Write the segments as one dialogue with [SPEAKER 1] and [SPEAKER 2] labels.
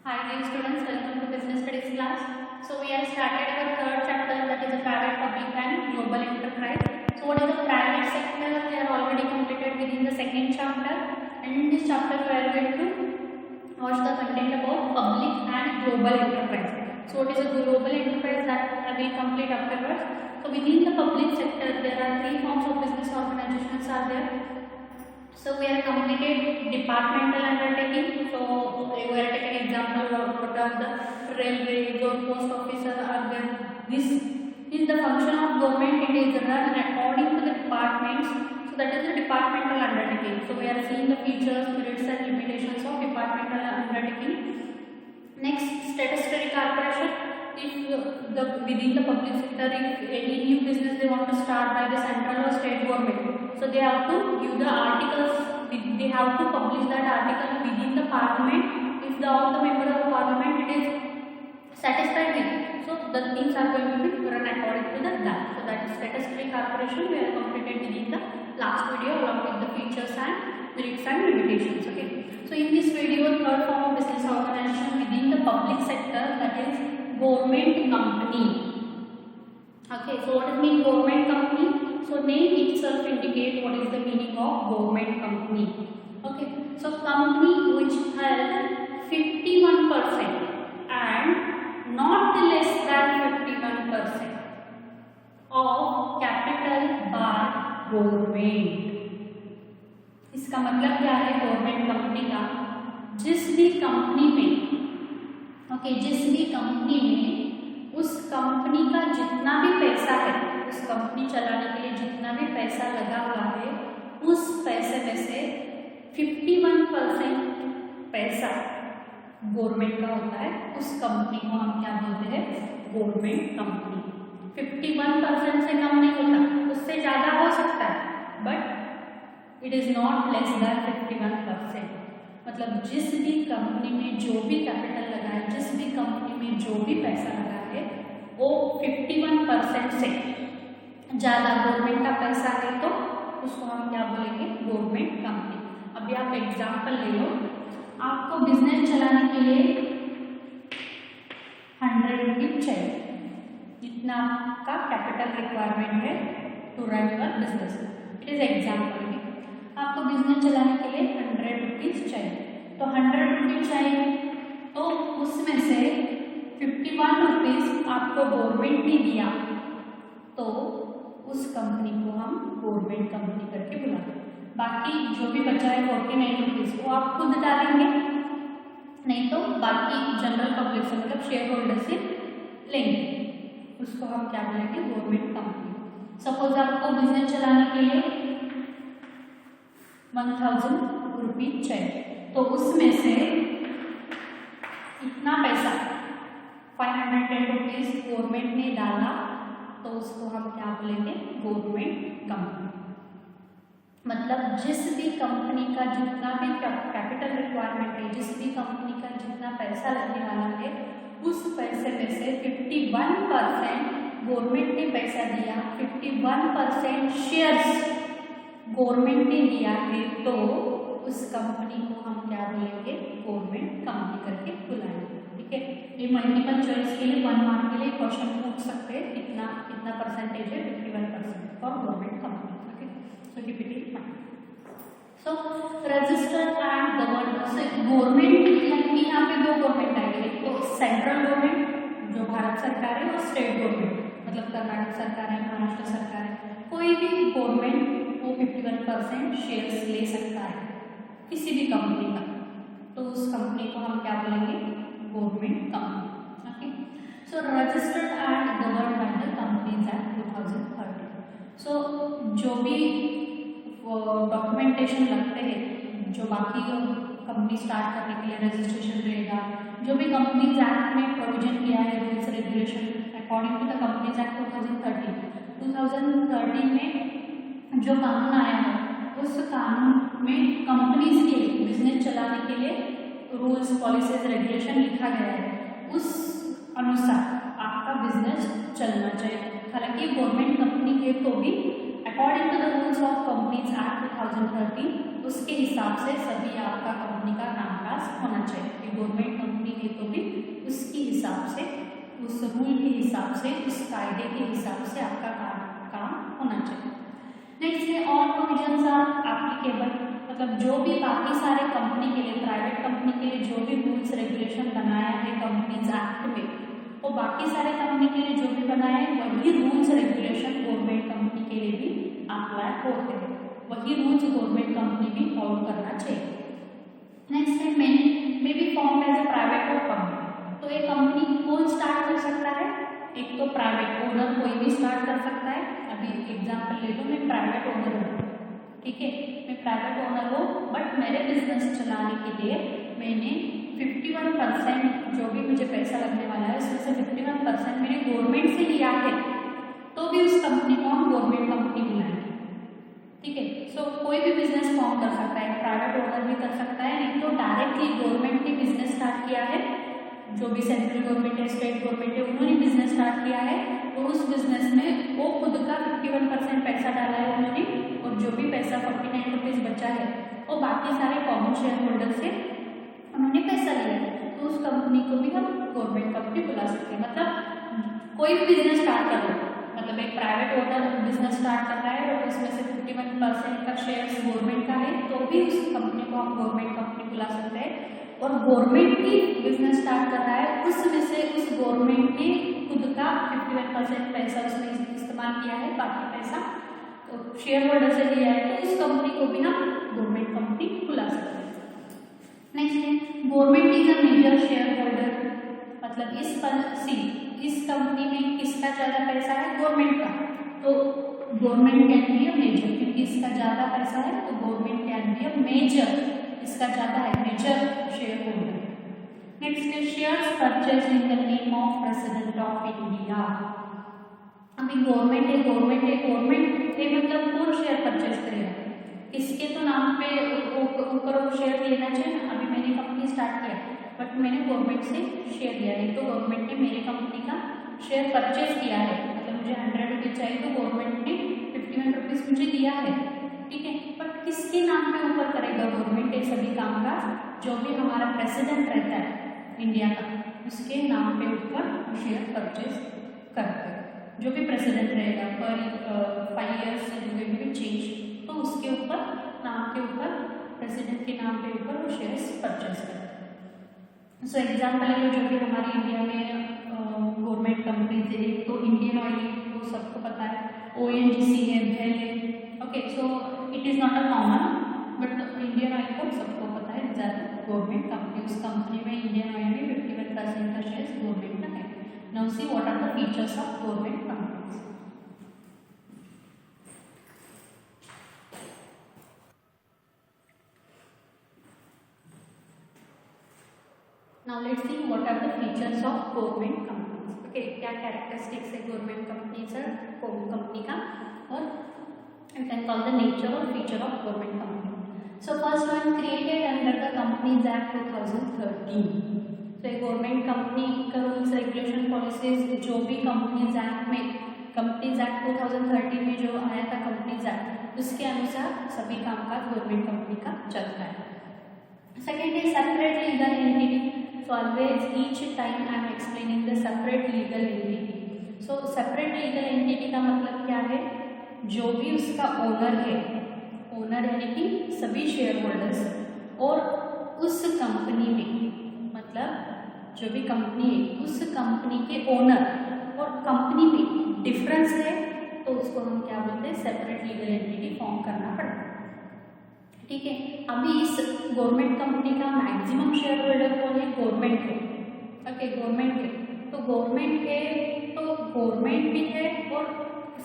[SPEAKER 1] Hi dear students, welcome to Business Studies class. So we have started our third chapter, that is the private, public and global enterprise. So what is the private sector? We are already completed within the second chapter, and in this chapter we are going to watch the content about public and global enterprise. So what is a global enterprise? That I will complete afterwards. So within the public sector there are three forms of business organizations are there. So we are completed departmental undertaking. So we are taking example of what are the railways or post office are there. This is the function of government. It is run according to the departments. So that is the departmental undertaking. So we are seeing the features, merits and limitations of departmental undertaking. Next, statutory corporation. If within the public sector, if any new business they want to start by the central or state government, so they have to give the articles. They have to publish that article within the parliament. If all the member of parliament it is satisfied with, so the things are going to be run according to that. So that is statutory corporation. We are completed within the last video along with the features and merits and limitations. Okay. So in this video, third form of business organization within the public sector, that is government company. Okay, so what does mean government company? So name itself indicate what is the meaning of government company. Okay, so company which has 51% and not less than 51% of capital by government. इसका मतलब क्या है government company का? जिस भी company में जिस भी कंपनी में उस कंपनी का जितना भी पैसा है, उस कंपनी चलाने के लिए जितना भी पैसा लगा हुआ है, उस पैसे में से 51% पैसा गवर्नमेंट का होता है, उस कंपनी को हम क्या बोलते हैं? Government company. 51% से कम नहीं होता, उससे ज़्यादा हो सकता है, but it is not less than 51%। मतलब जिस भी कंपनी में जो भी कैपिटल लगा है, जिस भी कंपनी में जो भी पैसा लगा है, वो 51% से ज़्यादा गवर्नमेंट का पैसा है तो उसको हम क्या बोलेंगे? Government company. अभी आप एग्जांपल ले लो, आपको बिजनेस चलाने के लिए 100 रुपीज चाहिए, जितना आपका कैपिटल रिक्वायरमेंट है to run your business. It is example. आपको बिजनेस चलाने के लिए 100 रुपीज चाहिए, तो 100 रुपीज चाहिए तो उसमें से 51 रुपीज आपको गवर्नमेंट ने दिया, तो उस कंपनी को हम गवर्नमेंट कंपनी करके बुलाते। बाकी जो भी बचा है 49 रुपीज वो आप खुद डालेंगे, नहीं तो बाकी जनरल पब्लिक से मतलब शेयर होल्डर से लेंगे, उसको हम क्या बोलेंगे? Government company. सपोज आपको बिजनेस चलाने के लिए 1000 रुपीज चाहिए, तो उसमें से इतना पैसा 510 रुपीज गवर्नमेंट ने डाला, तो उसको हम क्या बोलेंगे? Government company. मतलब जिस भी कंपनी का जितना भी कैपिटल रिक्वायरमेंट है, जिस भी कंपनी का जितना पैसा लगने वाला है, उस पैसे में से 51% गवर्नमेंट ने पैसा दिया, 51% शेयर्स गवर्नमेंट ने दिया है, तो उस कंपनी को हम क्या बोलेंगे? गवर्नमेंट कंपनी करके बुलाएंगे। ठीक है, ये मल्टीपल चॉइस के लिए 1 मार्क के लिए क्वेश्चन पूछ सकते हैं, कितना कितना परसेंटेज है? 51% for government company. Okay, so keep it in mind. So registered and government, government यहाँ पे दो गवर्नमेंट आएंगे, तो सेंट्रल गवर्नमेंट जो भारत सरकार है और स्टेट गवर्नमेंट मतलब कर्नाटक सरकार है, महाराष्ट्र सरकार है, कोई भी गवर्नमेंट वो 51% शेयर्स ले सकता है किसी भी कंपनी का, तो उस कंपनी को हम क्या बोलेंगे? Government company. Okay, so registered and governed by the companies act 2013। सो जो भी डॉक्यूमेंटेशन लगते हैं, जो बाकी कंपनी स्टार्ट करने के लिए रजिस्ट्रेशन रहेगा, जो भी कंपनीज एक्ट में प्रोविजन किया है, rules regulation according to the companies act 2013 में जो कानून आया है, उस कानून में कंपनीज के लिए बिजनेस चलाने के लिए रूल्स पॉलिसीज रेगुलेशन लिखा गया है, उस अनुसार आपका बिजनेस चलना चाहिए। हालांकि गवर्नमेंट कंपनी है तो भी according to the rules of companies act 2013 उसके हिसाब से सभी आपका कंपनी का कामकाज होना चाहिए। कि गवर्नमेंट कंपनी करेगी तो भी उसके हिसाब से, उस रूल के हिसाब से, उस कायदे के हिसाब से आपका काम होना चाहिए। नेक्स्ट है ऑल प्रोविजंस आर एप्लीकेबल, मतलब जो भी बाकी सारे कंपनी के लिए, प्राइवेट कंपनी के लिए जो भी रूल्स रेगुलेशन बनाया है कंपनीज एक्ट में, वो बाकी सारे कंपनी के लिए जो भी बनाया है वही रूल्स रेगुलेशन गवर्नमेंट कंपनी के लिए भी अप्लाई होते हैं, वही रूल्स गवर्नमेंट कंपनी भी फॉलो करना चाहिए। नेक्स्ट है may be form as a private और पब्लिक, तो एक कंपनी कौन स्टार्ट कर सकता है, एक तो प्राइवेट ओनर कोई भी स्टार्ट कर सकता है। अभी एग्जांपल ले लो, मैं प्राइवेट ओनर हूँ, ठीक है, मैं प्राइवेट ओनर हूँ, बट मेरे बिजनेस चलाने के लिए मैंने 51% जो भी मुझे पैसा लगने वाला है उसमें से 51% मैंने गवर्नमेंट से लिया है, तो भी उस कंपनी को हम गवर्नमेंट कंपनी बुलाएंगे, ठीक है। सो कोई भी बिजनेस फॉर्म कर सकता है, प्राइवेट ओनर भी कर सकता है, नहीं तो डायरेक्टली गवर्नमेंट ने बिजनेस स्टार्ट किया है, जो भी सेंट्रल गवर्नमेंट है, स्टेट गवर्नमेंट है, उन्होंने बिजनेस स्टार्ट किया है, तो उस बिजनेस में वो खुद का 51% पैसा डाला है उन्होंने, और जो भी पैसा 49 रुपीज़ बचा है वो बाकी सारे कॉमन शेयर होल्डर से उन्होंने पैसा लिया है, तो उस कंपनी को भी हम गवर्नमेंट कंपनी बुला सकते हैं। मतलब कोई भी बिजनेस स्टार्ट कर लो, मतलब एक प्राइवेट ओनर बिजनेस स्टार्ट कर रहा है और उसमें से 51% का शेयर गवर्नमेंट का है, तो भी उस कंपनी को हम गवर्नमेंट कंपनी बुला सकते हैं। और गवर्नमेंट भी बिजनेस स्टार्ट कर रहा है, उसमें से उस गवर्नमेंट ने खुद का 51% पैसा उसमें इस्तेमाल किया है, बाकी पैसा तो शेयर होल्डर से लिया है, तो उस कंपनी को भी हम गवर्नमेंट कंपनी बुला सकते हैं। नेक्स्ट है government is a major share holder, मतलब इस कंपनी में किसका ज़्यादा पैसा है, गवर्नमेंट का, तो government can be a major, क्योंकि इसका ज़्यादा पैसा है तो government can be a major, इसका ज़्यादा है, मेजर शेयर होल्डर। नेक्स्ट है shares purchase in the name of president of India, अभी गवर्नमेंट है मतलब कौन शेयर परचेज करेगा, इसके तो नाम पे ऊपर शेयर लेना चाहिए ना। अभी मैंने कंपनी स्टार्ट किया बट मैंने गवर्नमेंट से शेयर लिया है, तो गवर्नमेंट ने मेरे कंपनी का शेयर परचेज किया है, मतलब मुझे 100 रुपीज़ चाहिए तो गवर्नमेंट ने 51 रुपीज़ मुझे दिया है, ठीक है। बट किसके नाम पे ऊपर करेगा गवर्नमेंट ये सभी काम का, जो भी हमारा प्रेसिडेंट रहता है इंडिया का, उसके नाम पे ऊपर शेयर परचेज करते हैं, जो भी प्रेसिडेंट रहेगा पर 5 ईयर्स से जो भी चेंज, तो उसके ऊपर नाम के ऊपर, प्रेसिडेंट के नाम के ऊपर वो शेयर्स परचेज करते हैं। सो एग्जाम्पल है जो भी हमारी इंडिया में गवर्नमेंट कंपनीज है, तो इंडियन ऑयल वो सबको पता है, ONGC है, BHEL है, okay. So it is not a common, but Indian oil को सबको पता है, ज़्यादा गवर्नमेंट कंपनी, उस कंपनी में इंडियन ऑयल में 51% का शेयर गवर्नमेंट का है। Now see what are the features of government companies. Now let's see what are the features of government companies. Okay, क्या characteristics है गवर्नमेंट कंपनीज कंपनी का, और you can call the nature or feature of government company. So first one, created under the Companies Act 2013. So एक government company का rules regulation policies जो भी companies act में, companies act 2013 में जो आया था कंपनीज एक्ट, उसके अनुसार सभी कामकाज गवर्नमेंट कंपनी का चलता है। सेकेंड है separate legal entity, so always each time I am explaining the separate legal entity. So separate legal entity का मतलब क्या है, जो भी उसका ओनर है, ओनर यानी कि सभी शेयर होल्डर्स, और उस कंपनी में, मतलब जो भी कंपनी है उस कंपनी के ओनर और कंपनी में डिफरेंस है, तो उसको हम क्या बोलते हैं, सेपरेट लीगल एंटिटी फॉर्म करना पड़ता है, ठीक है। अभी इस गवर्नमेंट कंपनी का मैक्सिमम शेयर होल्डर कौन है, गवर्नमेंट है, ओके, गवर्नमेंट है, तो गवर्नमेंट है, तो गवर्नमेंट भी है और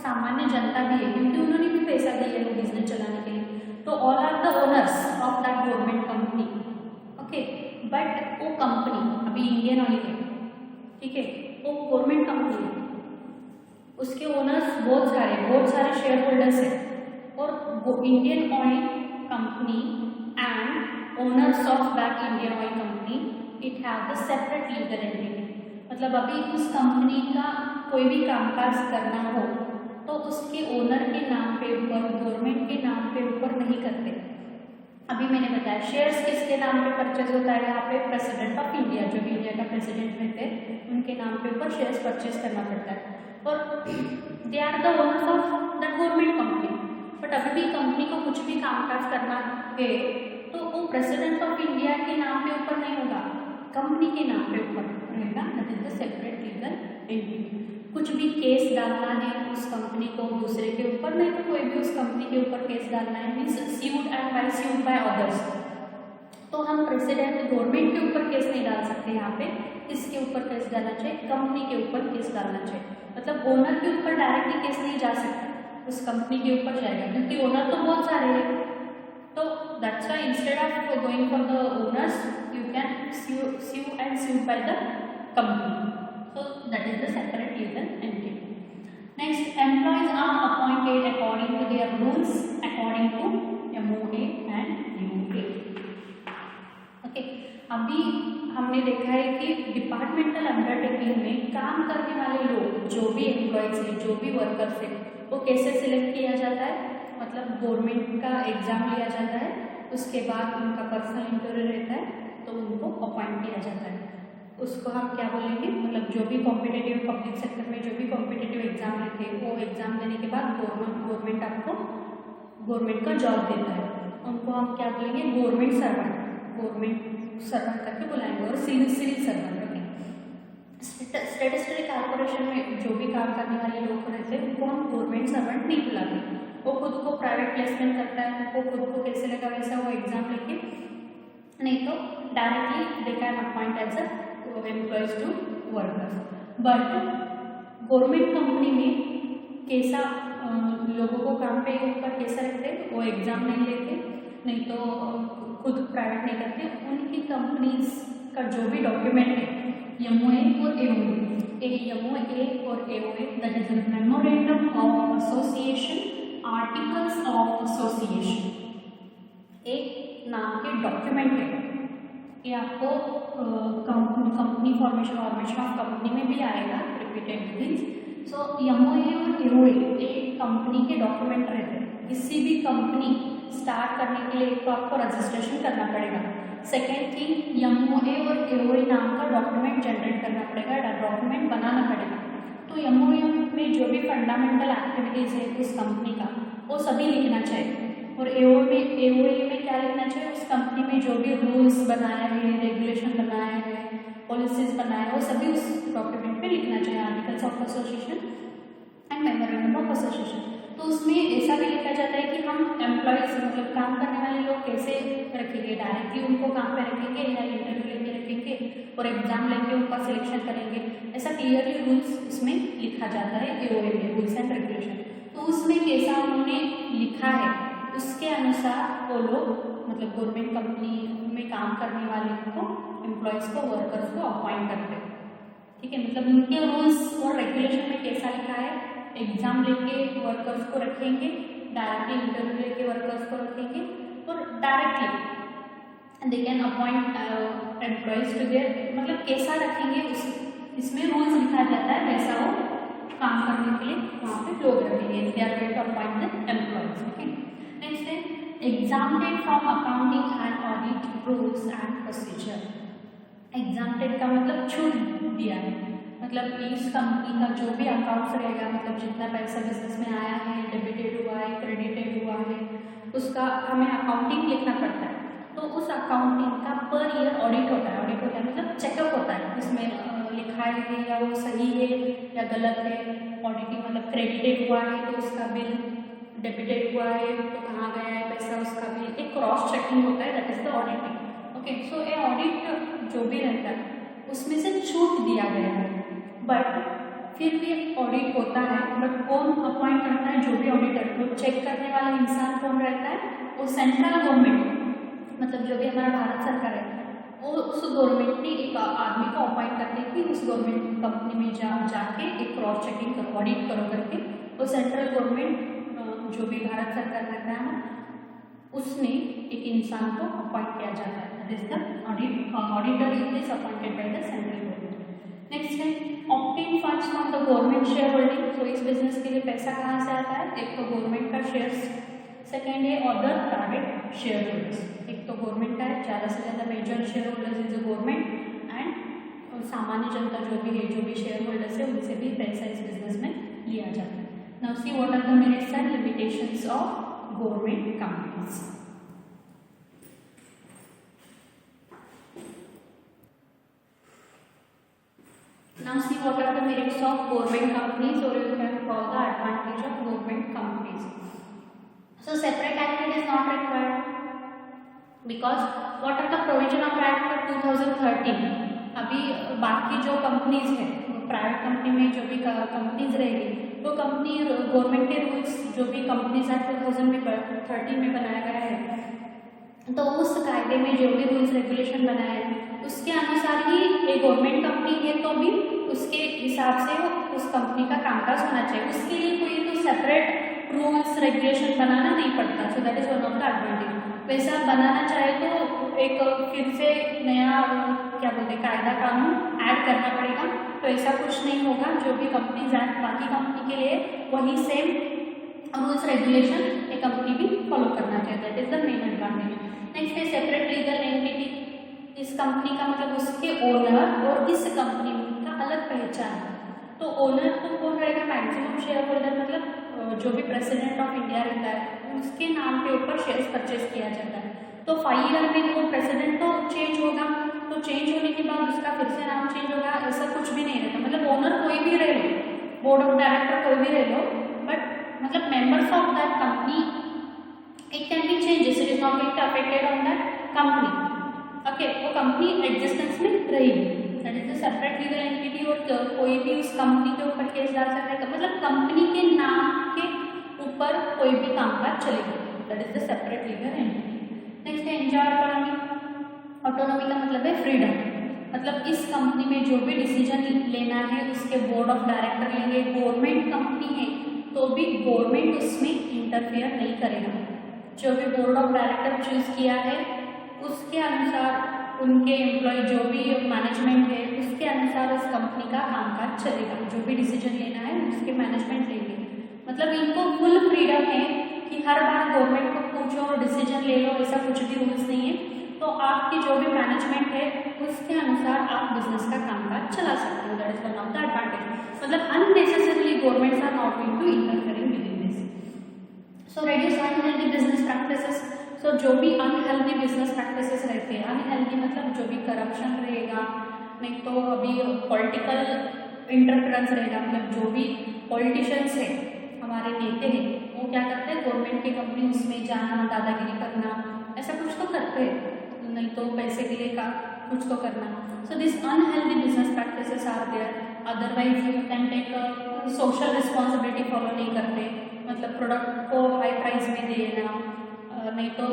[SPEAKER 1] सामान्य जनता भी है, क्योंकि उन्होंने भी पैसा दिया है वो बिजनेस चलाने के लिए, तो all are the owners of that government company, okay. But वो कंपनी अभी इंडियन ऑयल है, ठीक है, वो गवर्नमेंट कंपनी है, उसके ओनर्स बहुत सारे शेयर होल्डर्स हैं, और Indian oil company and owners of that Indian oil company, it have the separate legal entity. मतलब अभी उस कंपनी का कोई भी कामकाज करना हो तो उसके ओनर के नाम पे ऊपर, गवर्नमेंट के नाम पे ऊपर नहीं करते, अभी मैंने बताया शेयर्स किसके नाम पे परचेज होता है, यहाँ पे प्रेसिडेंट ऑफ इंडिया, जो भी इंडिया का प्रेसिडेंट रहते हैं उनके नाम पे ऊपर शेयर्स परचेज करना पड़ता है। और they are the owners of the government company. But अभी भी कंपनी को कुछ भी कामकाज करना है तो वो प्रेसिडेंट ऑफ इंडिया के नाम पे ऊपर नहीं होगा, कंपनी के नाम पे ऊपर रहेगा। That is the separate legal entity. कुछ भी केस डालना है उस कंपनी को दूसरे के ऊपर, नहीं तो कोई भी उस कंपनी के ऊपर केस डालना है, means sued and by sued by others, तो हम प्रेसिडेंट गवर्नमेंट के ऊपर केस नहीं डाल सकते। यहाँ पे किसके ऊपर केस डालना चाहिए, कंपनी के ऊपर केस डालना चाहिए। मतलब ओनर के ऊपर डायरेक्टली केस नहीं जा सकता, उस कंपनी के ऊपर जाएगा, क्योंकि ओनर तो बहुत सारे हैं। तो that's why instead of going for the owners you can sue and sued by the company. So that is the separate legal entity. Next, employees are appointed according to their rules according to MOA and UA. Okay, अभी हमने देखा है कि departmental undertaking में काम करने वाले लोग, जो भी एम्प्लॉयज हैं, जो भी वर्कर्स हैं, वो कैसे सिलेक्ट किया जाता है, मतलब गवर्नमेंट का एग्जाम लिया जाता है, उसके बाद उनका पर्सनल इंटरव्यू रहता है, तो उनको अपॉइंट किया जाता है। उसको हम क्या बोलेंगे, मतलब जो भी कॉम्पिटिटिव पब्लिक सेक्टर में जो भी कॉम्पिटिटिव एग्जाम लेते हैं, वो एग्जाम देने के बाद गवर्नमेंट आपको गवर्नमेंट का जॉब देता है, उनको हम क्या बोलेंगे, गवर्नमेंट सर्वेंट करके बुलाएंगे। और सिविल सर्वेंट रखेंगे। स्टैटिस्टिकल कॉर्पोरेशन में जो भी काम करने वाले लोग रहते हैं उनको हम गवर्नमेंट सर्वेंट नहीं बुलाते, वो खुद को प्राइवेट प्लेसमेंट करता है, वो खुद को कैसे लगा वैसा वो एग्जाम लेके, नहीं तो directly they can appoint as a employees to workers. But government company में कैसा लोगों को काम पे ऊपर कैसा रखते हैं, वो एग्जाम नहीं लेते, नहीं तो खुद प्राइवेट नहीं करते। उनकी कंपनीज का जो भी डॉक्यूमेंट है, MOA और MOA और AOA, that is memorandum of association, articles of association, एक नाम के डॉक्यूमेंट है। ये आपको कंपनी फॉर्मेशन ऑफ कंपनी में भी आएगा रिपीटेड थिंग्स। सो MOA और AOA एक कंपनी के डॉक्यूमेंट रहते हैं। किसी भी कंपनी स्टार्ट करने के लिए एक तो आपको रजिस्ट्रेशन करना पड़ेगा, सेकेंड थिंग MOA और AOA नाम का डॉक्यूमेंट जनरेट करना पड़ेगा, डॉक्यूमेंट बनाना पड़ेगा। तो MOA में जो भी फंडामेंटल एक्टिविटीज़ है उस कंपनी का, वो सभी लिखना चाहिए। और AOA में क्या लिखना चाहिए, उस कंपनी में जो भी रूल्स बनाए हैं, रेगुलेशन बनाए हैं, पॉलिसीज बनाए हैं, वो सभी उस डॉक्यूमेंट पे लिखना चाहिए, articles of association and memorandum of association. तो उसमें ऐसा भी लिखा जाता है कि हम एम्प्लॉयज मतलब काम करने वाले लोग कैसे रखेंगे, डायरेक्टली उनको काम पे रखेंगे या इंटरव्यू लेके रखेंगे और एग्जाम लेके उनका सिलेक्शन करेंगे, ऐसा क्लियरली रूल्स उसमें लिखा जाता है AOA में, रूल्स एंड रेगुलेशन। तो उसमें कैसा उन्होंने लिखा है उसके अनुसार वो लोग मतलब गवर्नमेंट कंपनी में काम करने वाले को, एम्प्लॉयज़ को, वर्कर्स को अपॉइंट करते हैं। ठीक है, मतलब उनके रूल्स और रेगुलेशन में कैसा लिखा है, एग्जाम लेके वर्कर्स को रखेंगे, डायरेक्टली इंटरव्यू लेके वर्कर्स को रखेंगे, और directly they can appoint employees to their, मतलब कैसा रखेंगे इसमें रूल्स लिखा जाता है, वैसा वो काम करने के लिए वहाँ पे लोग रखेंगे। They are going to appoint the employees. Okay, next है exempted from accounting and audit rules and procedure. Exempted का मतलब छूट दिया है, मतलब इस कंपनी का जो भी अकाउंट्स रहेगा, मतलब जितना पैसा बिजनेस में आया है, डेबिटेड हुआ है, क्रेडिटेड हुआ है, उसका हमें अकाउंटिंग लिखना पड़ता है। तो उस अकाउंटिंग का पर ईयर ऑडिट होता है, मतलब चेकअप होता है, उसमें लिखा है या वो सही है या गलत है। ऑडिटिंग मतलब क्रेडिटेड हुआ है तो उसका बिल, डेबिटेड हुआ है तो कहाँ गया है पैसा, उसका बिल, एक क्रॉस चेकिंग होता है, that is the auditing. Okay, so ये ऑडिट जो भी रहता है उसमें से छूट दिया गया है, बट फिर भी ऑडिट होता है। बट कौन अपॉइंट करता है, जो भी ऑडिटर, तो चेक करने वाला इंसान कौन रहता है, वो सेंट्रल गवर्नमेंट, मतलब जो भी हमारा भारत सरकार है, वो उस गवर्नमेंट ने एक आदमी को अपॉइंट करते हैं कि उस गवर्नमेंट कंपनी में जाके एक क्रॉस चेकिंग करो, ऑडिट करो करके। वो सेंट्रल गवर्नमेंट जो भी भारत सरकार रहता है ना, उसने एक इंसान को अपॉइंट किया जाता है, that is the auditor is appointed by the central government. Next है obtain funds from the government share holding. तो इस बिजनेस के लिए पैसा कहाँ से आता है, एक तो गवर्नमेंट का शेयर्स सेकेंड है अदर प्राइवेट शेयर होल्डर्स, एक तो गवर्नमेंट का है, ज़्यादा से ज़्यादा major share holders is the government and सामान्य जनता जो भी है, जो भी शेयर होल्डर्स है उनसे भी पैसा इस बिजनेस में लिया जाता है। Now see what are the merits and limitations of government companies. Now see what are the merits of government companies, or you can call the advantage of government companies. So separate act is not required because what are the provision of Act 2013? अभी बाकी जो companies है, private company में जो भी companies रहेगी वो company government के रूल्स जो भी कंपनीज एक्ट 2013 में बनाया गया है, तो उस कायदे में जो भी रूल्स रेगुलेशन बनाए हैं उसके अनुसार ही एक गवर्नमेंट कंपनी है तो भी उसके हिसाब से उस कंपनी का कामकाज होना चाहिए। उसके लिए कोई तो सेपरेट रूल्स रेगुलेशन बनाना नहीं पड़ता। सो that is one of the advantage. वैसा बनाना चाहे तो एक फिर से नया क्या बोलते हैं कायदा कानून ऐड करना पड़ेगा, तो ऐसा कुछ नहीं होगा। जो भी कंपनीज एक्ट बाकी कंपनी के लिए वही सेम रूल्स रेगुलेशन एक कंपनी भी फॉलो करना चाहिए। That is the main advantage. Next है सेपरेट लीगल एंटिटी। इस कंपनी का मतलब उसके ओनर और इस कंपनी का अलग पहचान। तो ओनर तो कौन रहेगा? मैक्सिमम शेयर होल्डर, मतलब जो भी प्रेसिडेंट ऑफ इंडिया रहता है उसके नाम के ऊपर शेयर्स परचेज किया जाता है। तो 5 ईयर में वो प्रेसिडेंट तो चेंज होगा, तो चेंज होने के बाद उसका फिर से नाम चेंज होगा, ऐसा कुछ भी नहीं रहता। मतलब ओनर कोई भी रह लो, बोर्ड ऑफ डायरेक्टर कोई भी रह लो, बट मतलब members of that company it can be changes, it is not get affected on that company. Okay, वो कंपनी एग्जिस्टेंस में रहेगी। That is the separate legal entity. और कोई भी उस कंपनी के ऊपर केस डाल सकता है, मतलब कंपनी के नाम के ऊपर कोई भी कामकाज चलेगा। That is the separate legal entity. Next है एंजॉय ऑटोनॉमी। ऑटोनॉमी का मतलब है फ्रीडम, मतलब इस कंपनी में जो भी डिसीजन लेना है उसके बोर्ड ऑफ डायरेक्टर लेंगे। गवर्नमेंट कंपनी है तो भी गवर्नमेंट उसमें इंटरफेयर नहीं करेगा। जो भी बोर्ड ऑफ डायरेक्टर चूज किया है उसके अनुसार उनके एम्प्लॉय जो भी मैनेजमेंट है उसके अनुसार उस कंपनी का कामकाज चलेगा। जो भी डिसीजन लेना है उसके मैनेजमेंट लेंगे। मतलब इनको फुल फ्रीडम है कि हर बार गवर्नमेंट को पूछो और डिसीजन ले लो, ऐसा कुछ भी रूल्स नहीं है। तो आपकी जो भी मैनेजमेंट है उसके अनुसार आप बिजनेस का कामकाज चला सकते हो। That is one of the advantage. मतलब unnecessarily governments are not going to interfering with in this. So reduce unhealthy business practices. So जो भी अनहेल्दी बिजनेस प्रैक्टिसेस रहते हैं, अनहेल्दी मतलब जो भी करप्शन रहेगा, नहीं तो अभी पॉलिटिकल इंटरफेरेंस रहेगा, मतलब जो भी पॉलिटिशियंस है हमारे नेता हैं वो क्या करते हैं गवर्नमेंट की कंपनीज में जाना, दादागिरी करना, ऐसा कुछ तो करते हैं, नहीं तो पैसे के लिए का कुछ तो करना। So this unhealthy business practices are there. Otherwise you can take social responsibility follow नहीं करते, मतलब प्रोडक्ट को हाई प्राइस में देना, नहीं तो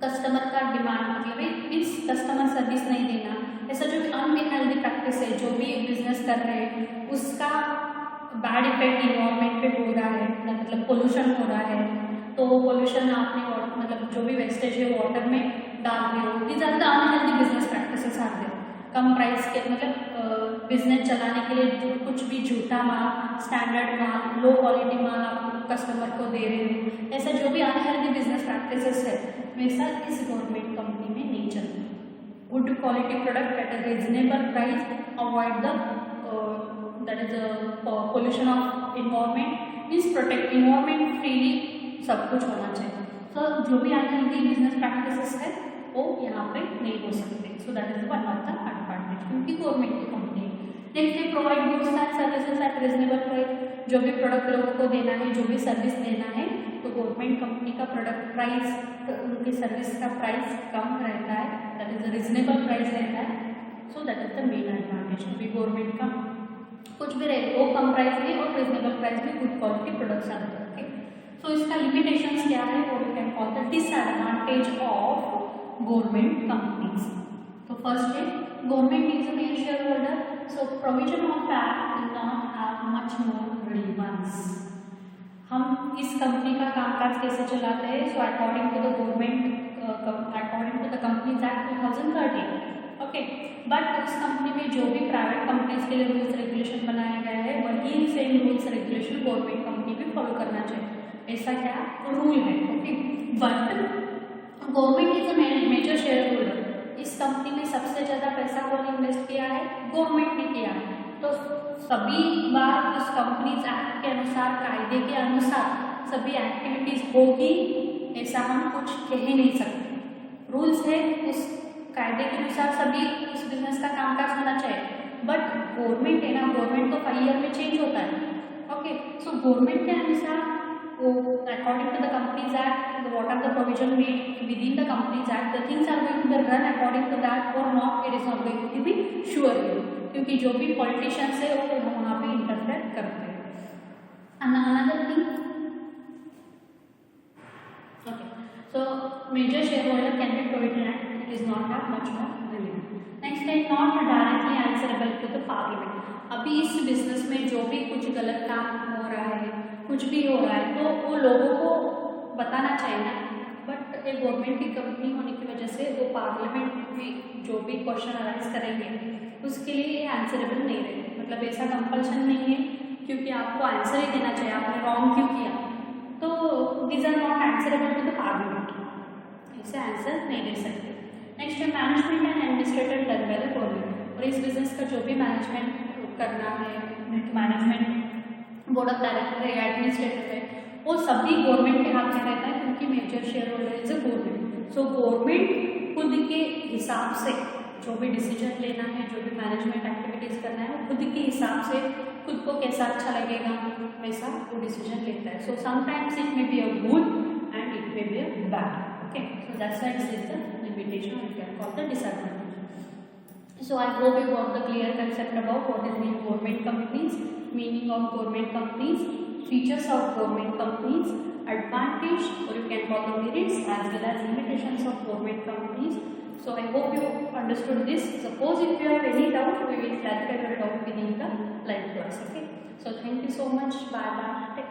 [SPEAKER 1] कस्टमर का डिमांड मतलब मीन्स कस्टमर सर्विस नहीं देना। ऐसा जो भी अनहेल्दी प्रैक्टिस है जो भी बिजनेस कर रहे हैं उसका बैड इफेक्ट इन्वायरमेंट पे हो रहा है, मतलब पोल्यूशन हो रहा है। तो वो पोल्यूशन आपने मतलब जो भी वेस्टेज है वाटर में डाल रहे हो, ये ज़्यादा अनहेल्दी बिजनेस प्रैक्टिसेस आते हैं। कम प्राइस के मतलब बिजनेस चलाने के लिए कुछ भी झूठा माल, स्टैंडर्ड माल, लो क्वालिटी माल आप कस्टमर को दे रहे हो, ऐसा जो भी अनहेल्दी बिजनेस प्रैक्टिसेस है वैसा इस गवर्नमेंट कंपनी में नहीं चलता। Good quality product at a reasonable price, avoid the that is pollution of environment, means protect environment freely, सब कुछ होना चाहिए। तो जो भी अनहेल्दी बिजनेस प्रैक्टिसेस है वो यहाँ पे नहीं हो सकते। सो that is one of the advantage, क्योंकि गवर्नमेंट की कंपनी है। नेक्स्ट है provide goods and services at reasonable price. जो भी प्रोडक्ट लोगों को देना है, जो भी सर्विस देना है, तो गवर्नमेंट कंपनी का प्रोडक्ट प्राइस, उनकी सर्विस का प्राइस कम रहता है, दैट इज रीजनेबल प्राइस रहता है। So that is the main advantage. क्योंकि गवर्नमेंट का कुछ भी रहे वो कम प्राइस में और रीजनेबल प्राइस में गुड क्वालिटी प्रोडक्ट्स आते हैं। ओके, सो इसका लिमिटेशंस क्या है वो we can call the disadvantage of government companies. तो फर्स्ट है government is a main share holder, so provision of act do not have much more relevance. हम इस कंपनी का कामकाज कैसे चलाते हैं? So according to the government, according to the companies act 2013, okay, but उस कंपनी में जो भी प्राइवेट कंपनीज के लिए रूल्स रेगुलेशन बनाया गया है वही same rules regulation government company भी फॉलो करना चाहिए। ऐसा क्या रूल है, okay. But government is a major share holder, इस कंपनी में सबसे ज़्यादा पैसा कौन इन्वेस्ट किया है, गवर्नमेंट ने किया है। तो सभी बार उस कंपनीज एक्ट के अनुसार, कायदे के अनुसार सभी एक्टिविटीज होगी ऐसा हम कुछ कह ही नहीं सकते। रूल्स है, उस कायदे के अनुसार सभी उस बिजनेस का कामकाज होना चाहिए। बट गवर्नमेंट है ना, गवर्नमेंट तो 5 ईयर में चेंज होता है, ओके। सो गवर्नमेंट के अनुसार वो according to the companies act, what are the provision made with in the companies act, the things are going to be run according to that or not, it is not going to be sure, क्योंकि जो भी politicians है वो वहाँ पे interfere करते हैं। Another thing, okay, so major shareholder can be provided act, it is not that much more relevant. Next है not directly answerable to the parliament। अभी इस बिजनेस में जो भी कुछ गलत काम हो रहा है, कुछ भी हो रहा है, तो वो लोगों को बताना चाहिए ना। बट एक गवर्नमेंट की कंपनी होने की वजह से वो पार्लियामेंट में जो भी क्वेश्चन अराइज करेंगे उसके लिए आंसरेबल नहीं रहेंगे। मतलब ऐसा कंपल्शन नहीं है क्योंकि आपको आंसर ही देना चाहिए, आपने रॉन्ग क्यों किया, तो these are not answerable to the parliament, ऐसे आंसर नहीं दे सकते। नेक्स्ट है management and administrator done by the government. और इस बिजनेस का जो भी मैनेजमेंट करना है, मैनेजमेंट बोर्ड ऑफ डायरेक्टर है, एडमिनिस्ट्रेटर है, वो सभी गवर्नमेंट के हाथ में रहता है क्योंकि major share holder is a government. So government खुद के हिसाब से जो भी डिसीजन लेना है, जो भी मैनेजमेंट एक्टिविटीज़ करना है, वो खुद के हिसाब से खुद को कैसा अच्छा लगेगा वैसा वो डिसीजन लेता है। So sometimes it may be a good and it may be a bad, okay. So that's why this is the limitation we can call the disadvantage. So I hope you got the clear concept about what is mean government companies, meaning of government companies, features of government companies, advantage or you can call the merits as well as limitations of government companies. So I hope you understood this. Suppose if you have any doubt, we will clarify your doubt within the live class. Okay. So thank you so much. Bye bye.